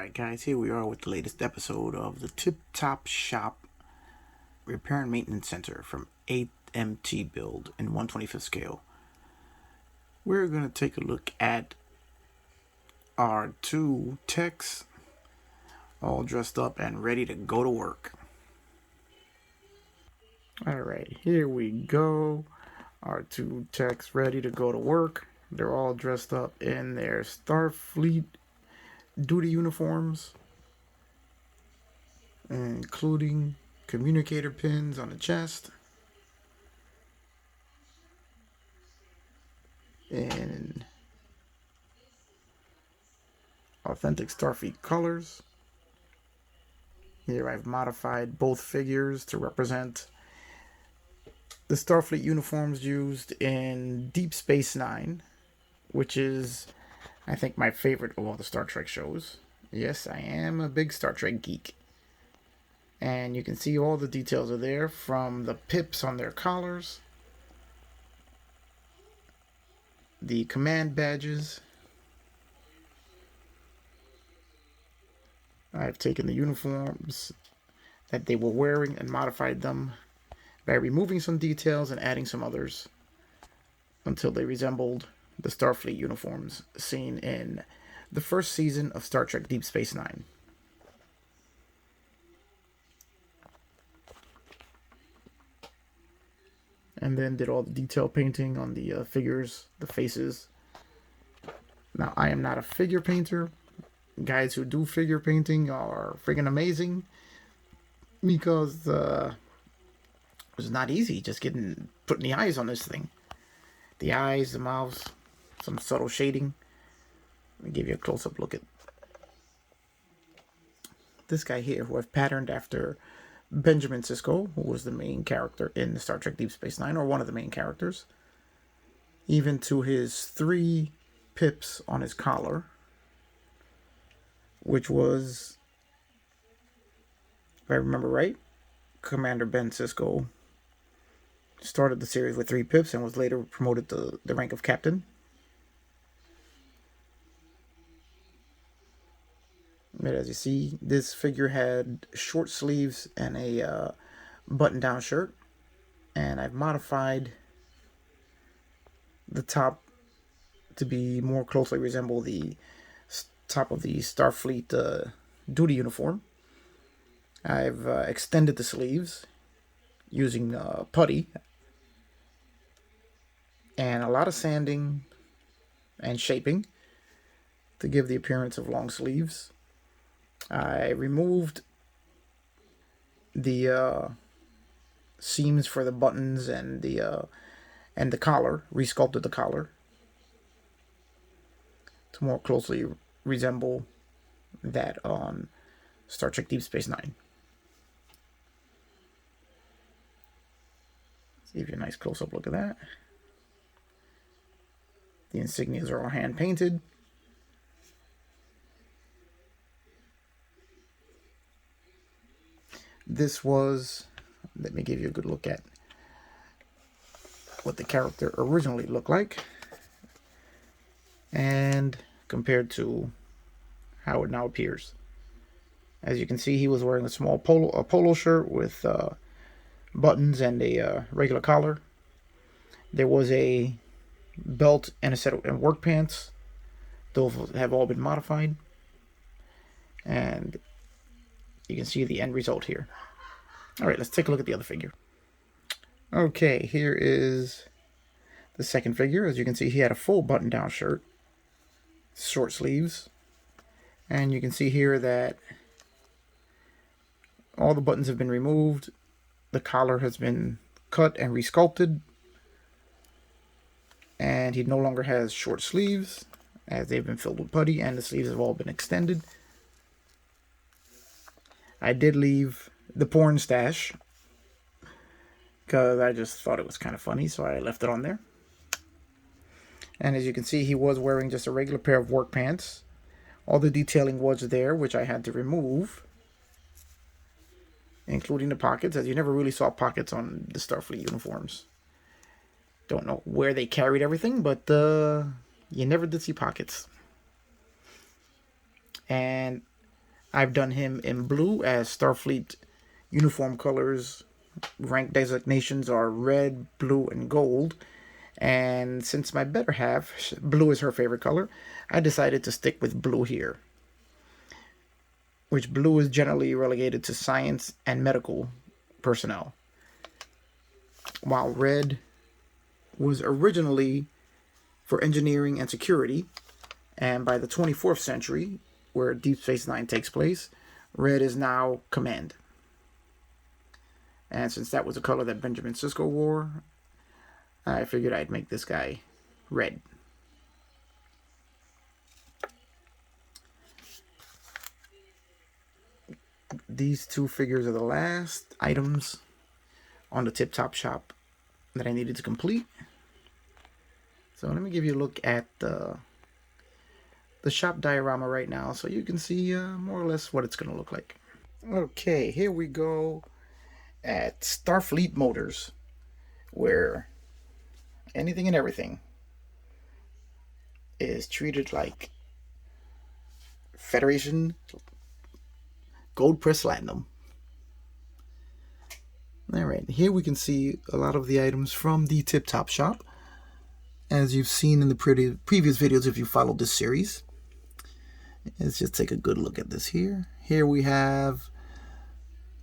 Alright guys, here we are with the latest episode of the Tip Top Shop Repair and Maintenance Center from 8MT build in 1/25th scale. We're going to take a look at our two techs all dressed up and ready to go to work. Alright, here we go. Our two techs ready to go to work. They're all dressed up in their Starfleet duty uniforms, including communicator pins on the chest and authentic Starfleet colors. Here I've modified both figures to represent the Starfleet uniforms used in Deep Space Nine, which is, I think, my favorite of all the Star Trek shows. Yes, I am a big Star Trek geek. And you can see all the details are there, from the pips on their collars, the command badges. I've taken the uniforms that they were wearing and modified them by removing some details and adding some others until they resembled the Starfleet uniforms seen in the first season of Star Trek Deep Space Nine. And then did all the detail painting on the figures, the faces. Now, I am not a figure painter. Guys who do figure painting are friggin' amazing, because it was not easy just putting the eyes on this thing. The eyes, the mouths, some subtle shading. Let me give you a close-up look at this guy here, who I've patterned after Benjamin Sisko, who was the main character in the Star Trek Deep Space Nine, or one of the main characters. Even to his 3 pips on his collar, which was, if I remember right, Commander Ben Sisko started the series with 3 pips and was later promoted to the rank of captain. But as you see, this figure had short sleeves and a button-down shirt, and I've modified the top to be more closely resemble the top of the Starfleet duty uniform. I've extended the sleeves using putty and a lot of sanding and shaping to give the appearance of long sleeves. I removed the seams for the buttons and the collar, resculpted the collar to more closely resemble that on Star Trek Deep Space Nine. Let's give you a nice close-up look at that. The insignias are all hand-painted. This was, let me give you a good look at what the character originally looked like, and compared to how it now appears. As you can see, he was wearing a small polo shirt with buttons and a regular collar. There was a belt and a set of work pants. Those have all been modified, and you can see the end result here. All right, let's take a look at the other figure. Okay, here is the second figure. As you can see, he had a full button-down shirt, short sleeves, and you can see here that all the buttons have been removed. The collar has been cut and resculpted, and he no longer has short sleeves, as they've been filled with putty, and the sleeves have all been extended. I did leave the porn stash because I just thought it was kind of funny, so I left it on there. And as you can see, he was wearing just a regular pair of work pants. All the detailing was there, which I had to remove, including the pockets, as you never really saw pockets on the Starfleet uniforms. Don't know where they carried everything, but you never did see pockets. And I've done him in blue as Starfleet uniform colors. Rank designations are red, blue, and gold. And since my better half, blue is her favorite color, I decided to stick with blue here. Which blue is generally relegated to science and medical personnel. While red was originally for engineering and security, and by the 24th century, where Deep Space Nine takes place, red is now command. And since that was a color that Benjamin Sisko wore, I figured I'd make this guy red. These two figures are the last items on the Tip Top Shop that I needed to complete. So let me give you a look at the shop diorama right now so you can see more or less what it's going to look like. Okay, here we go at Starfleet Motors, where anything and everything is treated like Federation Gold Press Platinum. Alright, here we can see a lot of the items from the Tip Top Shop, as you've seen in the previous videos if you followed this series. Let's just take a good look at this here. Here we have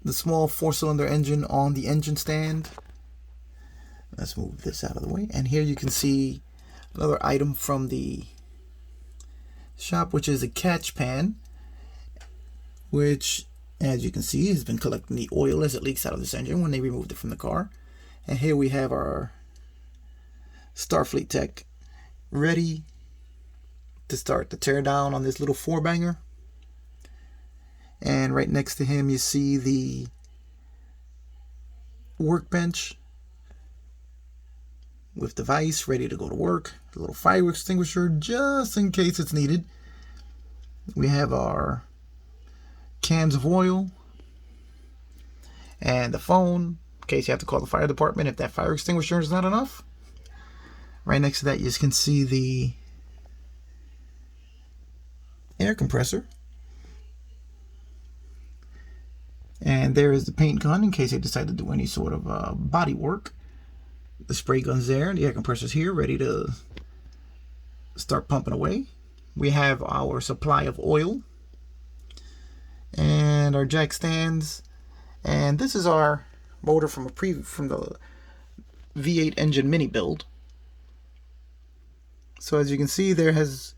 the small 4-cylinder engine on the engine stand. Let's move this out of the way. And here you can see another item from the shop, which is a catch pan, which, as you can see, has been collecting the oil as it leaks out of this engine when they removed it from the car. And here we have our Starfleet tech ready to start the teardown on this little 4-banger. And right next to him you see the workbench with device ready to go to work. A little fire extinguisher just in case it's needed. We have our cans of oil and the phone in case you have to call the fire department if that fire extinguisher is not enough. Right next to that you can see the air compressor. And there is the paint gun in case they decide to do any sort of body work. The spray gun's there, the air compressor's here, ready to start pumping away. We have our supply of oil and our jack stands. And this is our motor from the V8 engine mini build. So as you can see, there has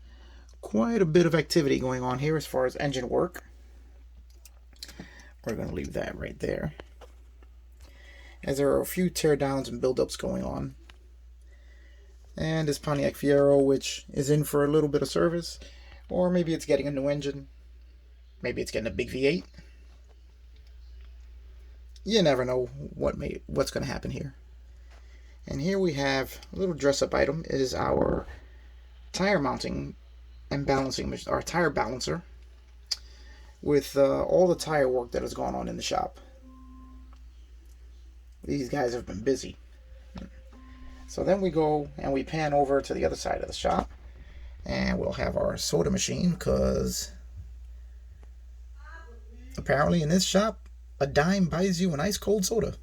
quite a bit of activity going on here as far as engine work. We're going to leave that right there, as there are a few teardowns and buildups going on. And this Pontiac Fiero, which is in for a little bit of service, or maybe it's getting a new engine, maybe it's getting a big V8. You never know what's going to happen here. And here we have a little dress-up item. It is our tire mounting and balancing, our tire balancer, with all the tire work that has gone on in the shop. These guys have been busy. So then we go and we pan over to the other side of the shop, and we'll have our soda machine, because apparently in this shop a dime buys you an ice cold soda.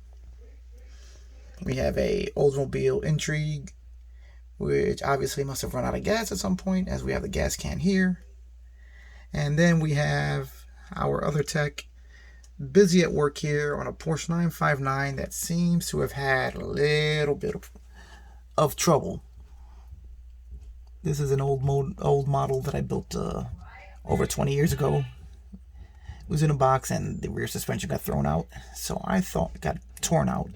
We have a Oldsmobile Intrigue, which obviously must have run out of gas at some point, as we have the gas can here. And then we have our other tech busy at work here on a Porsche 959 that seems to have had a little bit of trouble. This is an old model that I built over 20 years ago. It was in a box and the rear suspension got thrown out, so I thought it got torn out.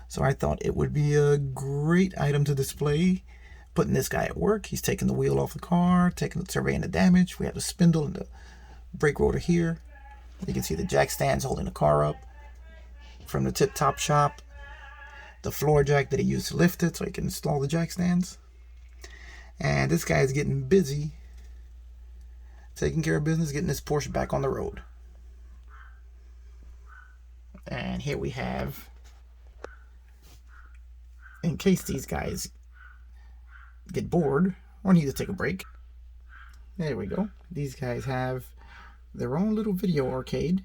So I thought it would be a great item to display, putting this guy at work. He's taking the wheel off the car, surveying the damage. We have the spindle and the brake rotor here. You can see the jack stands holding the car up from the Tip Top Shop. The floor jack that he used to lift it so he can install the jack stands. And this guy is getting busy taking care of business, getting this Porsche back on the road. And here we have, in case these guys get bored or need to take a break, there we go. These guys have their own little video arcade.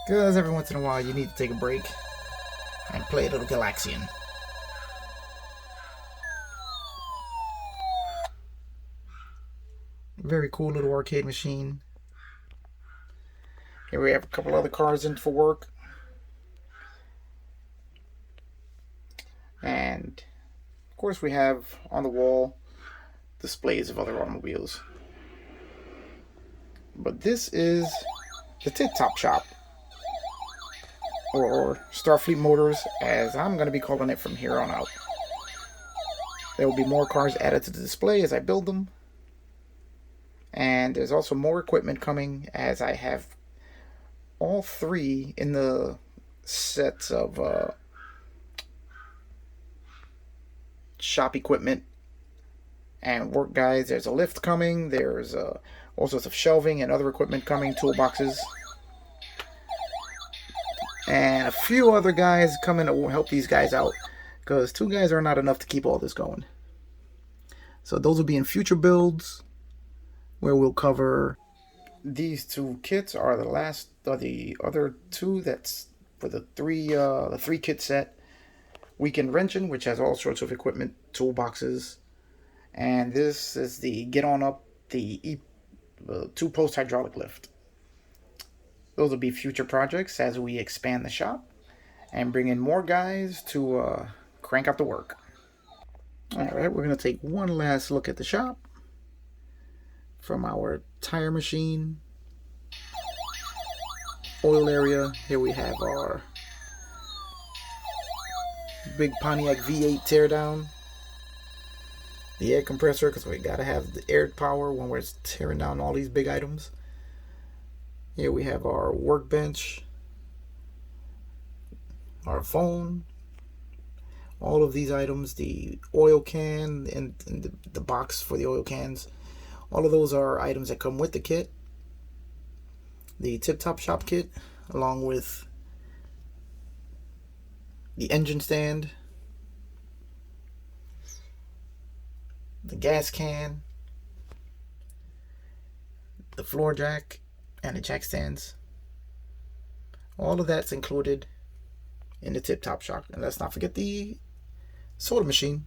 Because every once in a while you need to take a break and play a little Galaxian. Very cool little arcade machine. Here we have a couple other cars in for work. And of course we have on the wall displays of other automobiles. But this is the Tip Top Shop, or Starfleet Motors, as I'm going to be calling it from here on out. There will be more cars added to the display as I build them. And there's also more equipment coming, as I have all three in the sets of shop equipment and work guides. There's a lift coming. There's all sorts of shelving and other equipment coming, toolboxes. And a few other guys coming to help these guys out, because 2 guys are not enough to keep all this going. So those will be in future builds, where we'll cover these 2 kits. Are the last of the other 2 that's for the 3 kit set. Weekend Wrenching, which has all sorts of equipment, toolboxes, and this is the Get On Up, the 2-post hydraulic lift. Those will be future projects as we expand the shop and bring in more guys to crank up the work. Alright, we're going to take one last look at the shop. From our tire machine, oil area, here we have our big Pontiac V8 teardown. The air compressor, because we got to have the air power when we're tearing down all these big items. Here we have our workbench, our phone, all of these items, the oil can and the box for the oil cans. All of those are items that come with the kit. The Tip Top Shop kit, along with the engine stand, the gas can, the floor jack, and the jack stands. All of that's included in the Tip Top Shop. And let's not forget the soda machine.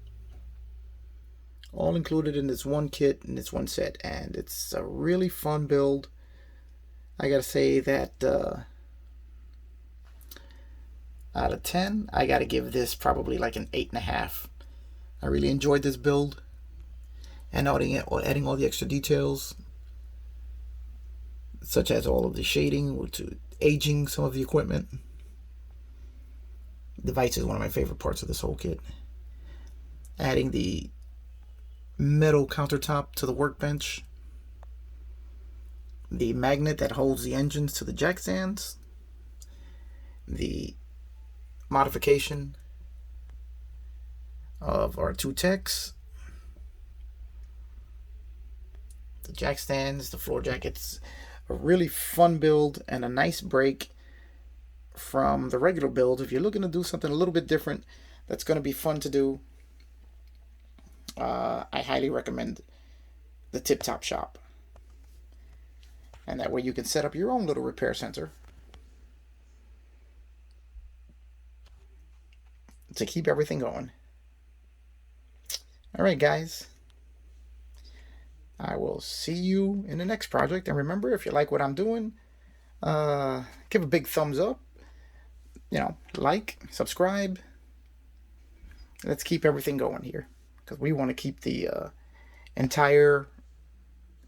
All included in this one kit and this one set. And it's a really fun build. I gotta say that out of 10, I gotta give this probably like an 8.5. I really enjoyed this build. And adding all the extra details, such as all of the shading, to aging some of the equipment. The vise is one of my favorite parts of this whole kit. Adding the metal countertop to the workbench, the magnet that holds the engines to the jack stands, the modification of our 2 techs, the jack stands, the floor jack. It's a really fun build and a nice break from the regular build. If you're looking to do something a little bit different that's going to be fun to do, I highly recommend the Tip Top Shop. And that way you can set up your own little repair center to keep everything going. Alright guys, I will see you in the next project. And remember, if you like what I'm doing, give a big thumbs up. Like, subscribe. Let's keep everything going here, because we want to keep the entire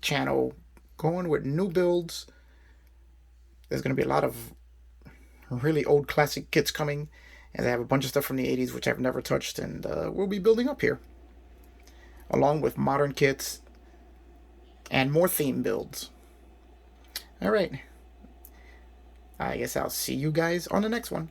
channel going with new builds. There's going to be a lot of really old classic kits coming, and I have a bunch of stuff from the 80s which I've never touched, and we'll be building up here, along with modern kits and more theme builds. Alright, I guess I'll see you guys on the next one.